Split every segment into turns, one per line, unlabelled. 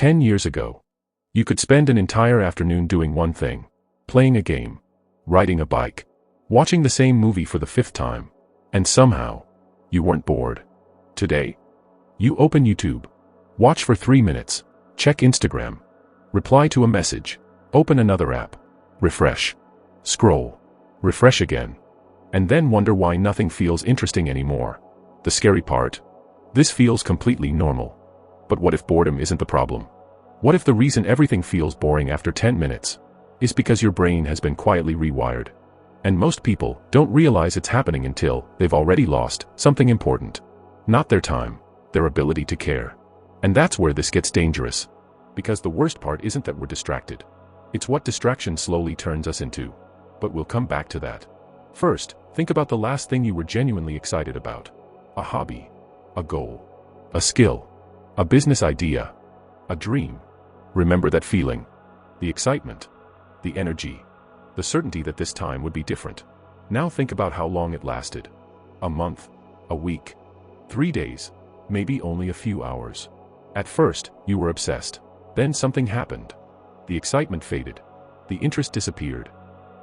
10 years ago, you could spend an entire afternoon doing one thing: playing a game, riding a bike, watching the same movie for the 5th time, and somehow, you weren't bored. Today, you open YouTube, watch for 3 minutes, check Instagram, reply to a message, open another app, refresh, scroll, refresh again, and then wonder why nothing feels interesting anymore. The scary part? This feels completely normal. But what if boredom isn't the problem? What if the reason everything feels boring after 10 minutes is because your brain has been quietly rewired? And most people don't realize it's happening until they've already lost something important. Not their time, their ability to care. And that's where this gets dangerous. Because the worst part isn't that we're distracted. It's what distraction slowly turns us into. But we'll come back to that. First, think about the last thing you were genuinely excited about. A hobby, a goal, a skill, a business idea, a dream. Remember that feeling, the excitement, the energy, the certainty that this time would be different. Now think about how long it lasted. A month, a week, 3 days, maybe only a few hours. At first, you were obsessed. Then something happened. The excitement faded. The interest disappeared.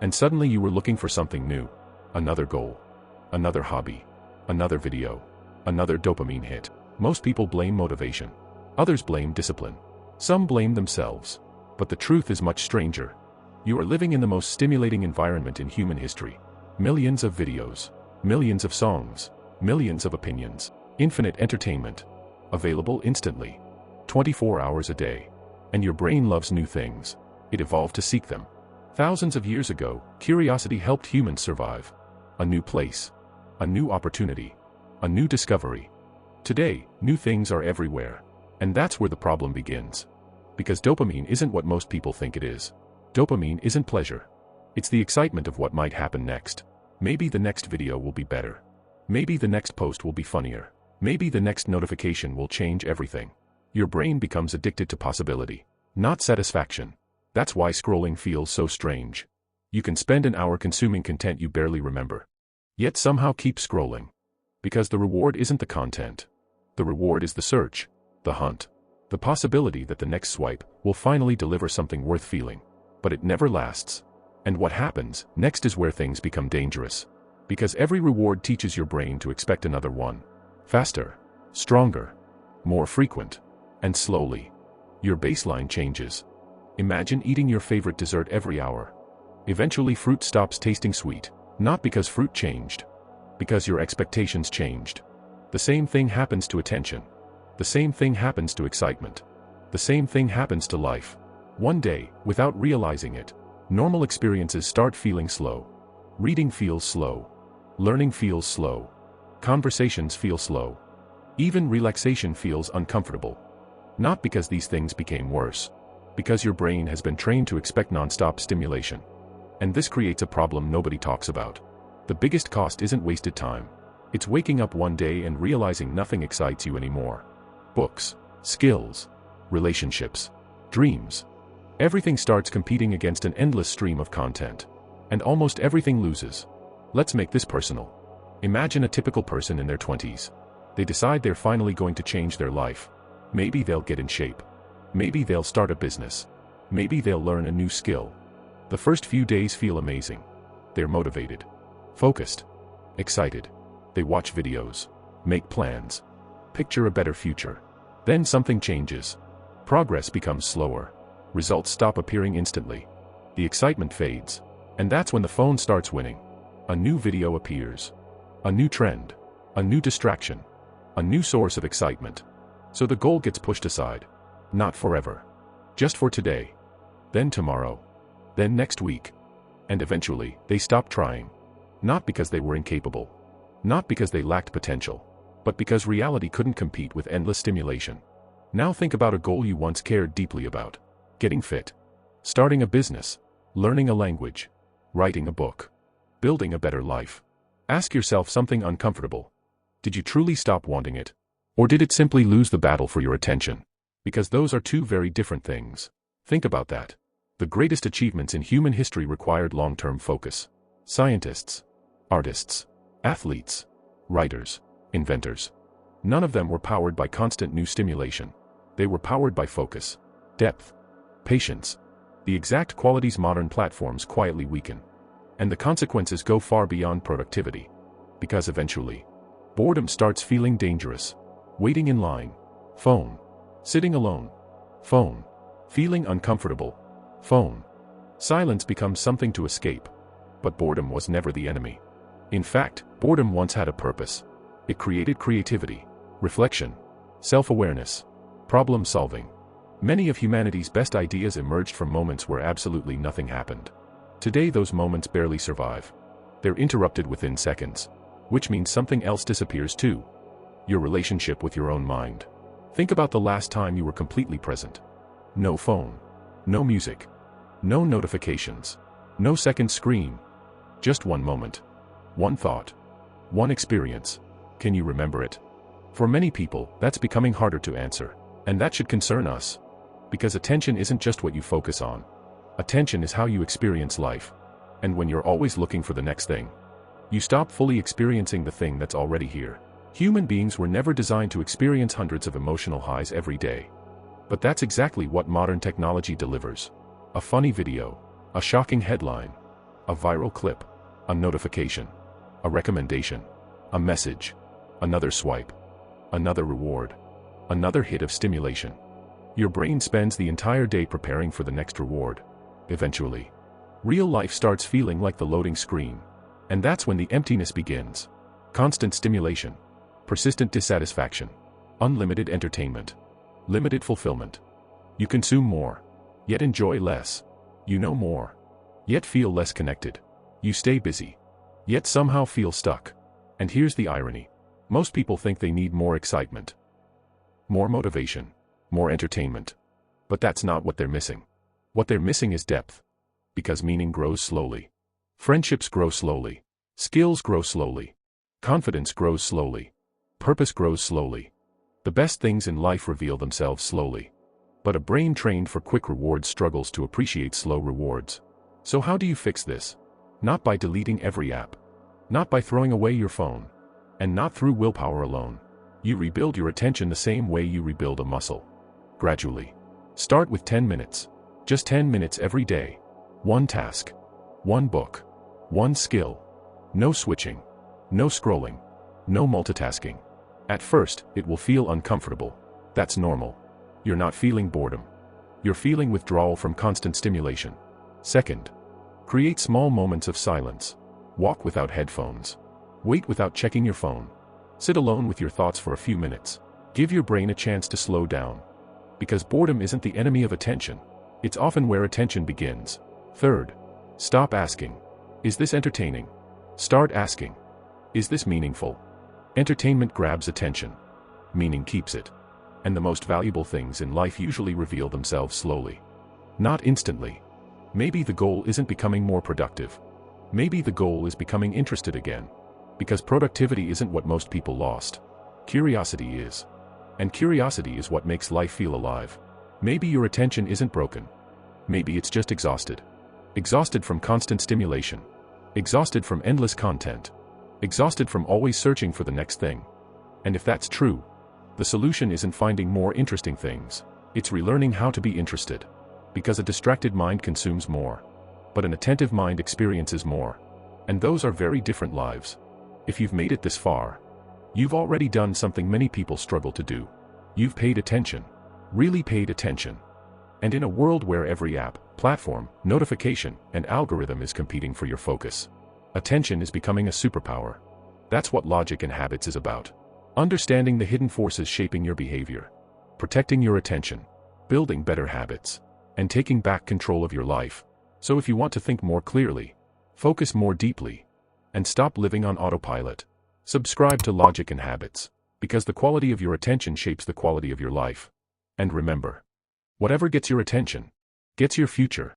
And suddenly you were looking for something new. Another goal. Another hobby. Another video. Another dopamine hit. Most people blame motivation. Others blame discipline. Some blame themselves. But the truth is much stranger. You are living in the most stimulating environment in human history. Millions of videos. Millions of songs. Millions of opinions. Infinite entertainment. Available instantly. 24 hours a day. And your brain loves new things. It evolved to seek them. Thousands of years ago, curiosity helped humans survive. A new place. A new opportunity. A new discovery. Today, new things are everywhere. And that's where the problem begins. Because dopamine isn't what most people think it is. Dopamine isn't pleasure. It's the excitement of what might happen next. Maybe the next video will be better. Maybe the next post will be funnier. Maybe the next notification will change everything. Your brain becomes addicted to possibility, not satisfaction. That's why scrolling feels so strange. You can spend an hour consuming content you barely remember. Yet somehow keep scrolling. Because the reward isn't the content. The reward is the search, the hunt, the possibility that the next swipe will finally deliver something worth feeling. But it never lasts. And what happens next is where things become dangerous. Because every reward teaches your brain to expect another one. Faster, stronger, more frequent, and slowly, your baseline changes. Imagine eating your favorite dessert every hour. Eventually fruit stops tasting sweet, not because fruit changed, because your expectations changed. The same thing happens to attention. The same thing happens to excitement. The same thing happens to life. One day, without realizing it, normal experiences start feeling slow. Reading feels slow. Learning feels slow. Conversations feel slow. Even relaxation feels uncomfortable. Not because these things became worse. Because your brain has been trained to expect non-stop stimulation. And this creates a problem nobody talks about. The biggest cost isn't wasted time. It's waking up one day and realizing nothing excites you anymore. Books, skills, relationships, dreams. Everything starts competing against an endless stream of content. And almost everything loses. Let's make this personal. Imagine a typical person in their 20s. They decide they're finally going to change their life. Maybe they'll get in shape. Maybe they'll start a business. Maybe they'll learn a new skill. The first few days feel amazing. They're motivated, focused, excited. They watch videos, make plans, picture a better future. Then something changes. Progress becomes slower. Results stop appearing instantly. The excitement fades. And that's when the phone starts winning. A new video appears. A new trend. A new distraction. A new source of excitement. So the goal gets pushed aside. Not forever. Just for today. Then tomorrow. Then next week. And eventually, they stop trying. Not because they were incapable. Not because they lacked potential. But because reality couldn't compete with endless stimulation. Now think about a goal you once cared deeply about. Getting fit. Starting a business. Learning a language. Writing a book. Building a better life. Ask yourself something uncomfortable. Did you truly stop wanting it? Or did it simply lose the battle for your attention? Because those are two very different things. Think about that. The greatest achievements in human history required long-term focus. Scientists, artists, athletes, writers, inventors. None of them were powered by constant new stimulation. They were powered by focus. depth, patience, the exact qualities modern platforms quietly weaken. And the consequences go far beyond productivity. Because eventually, boredom starts feeling dangerous. Waiting in line, phone. Sitting alone, phone. Feeling uncomfortable, phone. Silence becomes something to escape. But boredom was never the enemy. In fact, boredom once had a purpose. It created creativity, reflection, self-awareness, problem solving. Many of humanity's best ideas emerged from moments where absolutely nothing happened. Today those moments barely survive. They're interrupted within seconds. Which means something else disappears too. Your relationship with your own mind. Think about the last time you were completely present. No phone. No music. No notifications. No second screen. Just one moment. One thought. One experience. Can you remember it? For many people, that's becoming harder to answer. And that should concern us. Because attention isn't just what you focus on. Attention is how you experience life. And when you're always looking for the next thing, you stop fully experiencing the thing that's already here. Human beings were never designed to experience hundreds of emotional highs every day. But that's exactly what modern technology delivers. A funny video, a shocking headline, a viral clip, a notification, a recommendation, a message, another swipe, another reward, another hit of stimulation. Your brain spends the entire day preparing for the next reward. Eventually, real life starts feeling like the loading screen. And that's when the emptiness begins. Constant stimulation, persistent dissatisfaction, unlimited entertainment, limited fulfillment. You consume more, yet enjoy less. You know more, yet feel less connected. You stay busy, yet somehow feel stuck. And here's the irony. Most people think they need more excitement, more motivation, more entertainment. But that's not what they're missing. What they're missing is depth. Because meaning grows slowly. Friendships grow slowly. Skills grow slowly. Confidence grows slowly. Purpose grows slowly. The best things in life reveal themselves slowly. But a brain trained for quick rewards struggles to appreciate slow rewards. So how do you fix this? Not by deleting every app. Not by throwing away your phone. And not through willpower alone. You rebuild your attention the same way you rebuild a muscle. Gradually. Start with 10 minutes. Just 10 minutes every day. One task. One book. One skill. No switching. No scrolling. No multitasking. At first, it will feel uncomfortable. That's normal. You're not feeling boredom. You're feeling withdrawal from constant stimulation. Second, create small moments of silence. Walk without headphones. Wait without checking your phone. Sit alone with your thoughts for a few minutes. Give your brain a chance to slow down. Because boredom isn't the enemy of attention. It's often where attention begins. Third, stop asking, is this entertaining? Start asking, is this meaningful? Entertainment grabs attention. Meaning keeps it. And the most valuable things in life usually reveal themselves slowly. Not instantly. Maybe the goal isn't becoming more productive. Maybe the goal is becoming interested again. Because productivity isn't what most people lost. Curiosity is. And curiosity is what makes life feel alive. Maybe your attention isn't broken. Maybe it's just exhausted. Exhausted from constant stimulation. Exhausted from endless content. Exhausted from always searching for the next thing. And if that's true, the solution isn't finding more interesting things. It's relearning how to be interested. Because a distracted mind consumes more. But an attentive mind experiences more. And those are very different lives. If you've made it this far, you've already done something many people struggle to do. You've paid attention. Really paid attention. And in a world where every app, platform, notification, and algorithm is competing for your focus, attention is becoming a superpower. That's what Logic and Habits is about. Understanding the hidden forces shaping your behavior. Protecting your attention. Building better habits. And taking back control of your life. So if you want to think more clearly, focus more deeply, and stop living on autopilot, subscribe to Logic and Habits. Because the quality of your attention shapes the quality of your life. And remember, whatever gets your attention, gets your future.